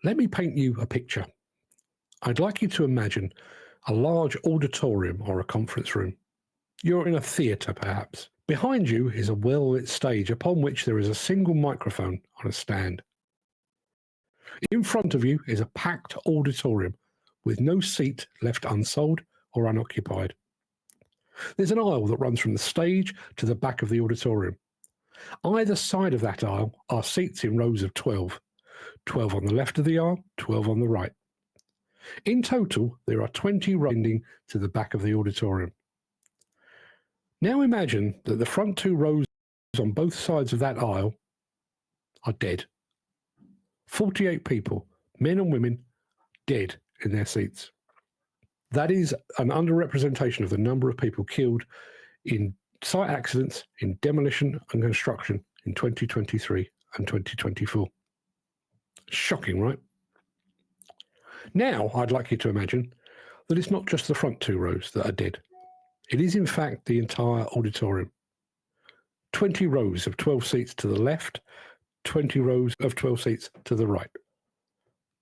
Let me paint you a picture. I'd like you to imagine a large auditorium or a conference room. You're in a theatre, perhaps. Behind you is a well-lit stage upon which there is a single microphone on a stand. In front of you is a packed auditorium with no seat left unsold or unoccupied. There's an aisle that runs from the stage to the back of the auditorium. Either side of that aisle are seats in rows of 12. 12 on the left of the aisle, 12 on the right. In total, there are 20 rows leading to the back of the auditorium. Now imagine that the front 2 rows on both sides of that aisle are dead. 48 people, men and women, dead in their seats. That is an underrepresentation of the number of people killed in site accidents, in demolition and construction in 2023 and 2024. Shocking, right? Now, I'd like you to imagine that it's not just the front 2 rows that are dead. It is, in fact, the entire auditorium. 20 rows of 12 seats to the left, 20 rows of 12 seats to the right.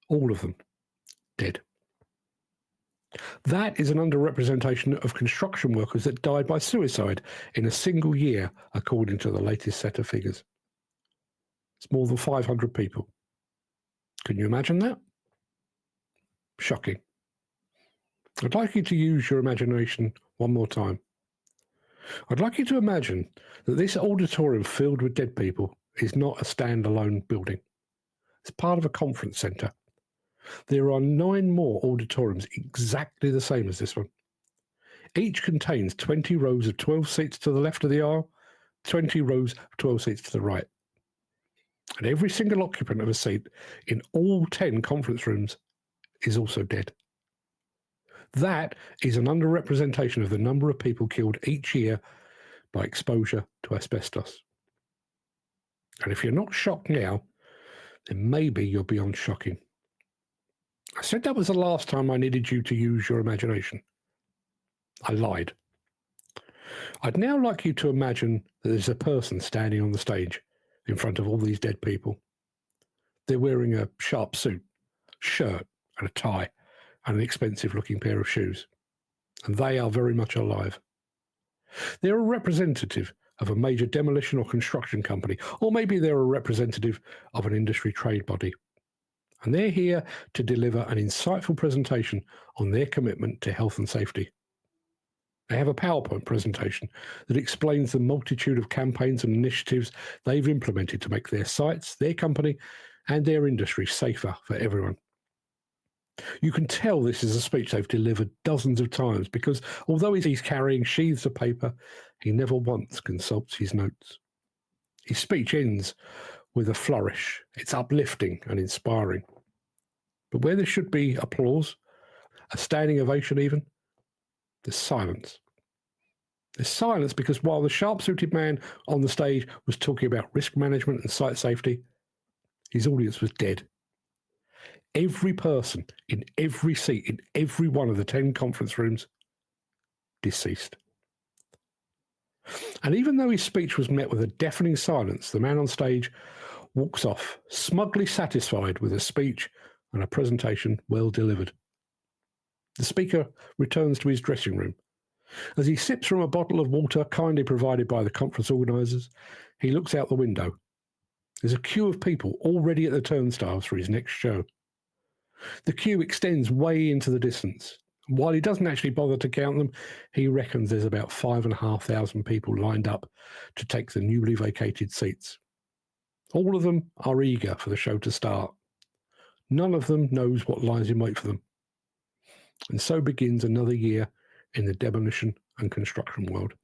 All of them dead. That is an underrepresentation of construction workers that died by suicide in a single year, according to the latest set of figures. It's more than 500 people. Can you imagine that? Shocking. I'd like you to use your imagination one more time. I'd like you to imagine that this auditorium filled with dead people is not a standalone building. It's part of a conference centre. There are 9 more auditoriums exactly the same as this one. Each contains 20 rows of 12 seats to the left of the aisle, 20 rows of 12 seats to the right. And every single occupant of a seat in all 10 conference rooms is also dead. That is an underrepresentation of the number of people killed each year by exposure to asbestos. And if you're not shocked now, then maybe you're beyond shocking. I said that was the last time I needed you to use your imagination. I lied. I'd now like you to imagine that there's a person standing on the stage in front of all these dead people. They're wearing a sharp suit, shirt and a tie and an expensive-looking pair of shoes. And they are very much alive. They're a representative of a major demolition or construction company, or maybe they're a representative of an industry trade body. And they're here to deliver an insightful presentation on their commitment to health and safety. They have a PowerPoint presentation that explains the multitude of campaigns and initiatives they've implemented to make their sites, their company, and their industry safer for everyone. You can tell this is a speech they've delivered dozens of times because although he's carrying sheaths of paper, he never once consults his notes. His speech ends with a flourish. It's uplifting and inspiring. But where there should be applause, a standing ovation even, there's silence. There's silence because while the sharp-suited man on the stage was talking about risk management and site safety, his audience was dead. Every person in every seat in every one of the 10 conference rooms deceased. And even though his speech was met with a deafening silence, the man on stage walks off, smugly satisfied with a speech and a presentation well delivered. The speaker returns to his dressing room. As he sips from a bottle of water kindly provided by the conference organisers, he looks out the window. There's a queue of people already at the turnstiles for his next show. The queue extends way into the distance. While he doesn't actually bother to count them, he reckons there's about 5,500 people lined up to take the newly vacated seats. All of them are eager for the show to start. None of them knows what lies in wait for them. And so begins another year in the demolition and construction world.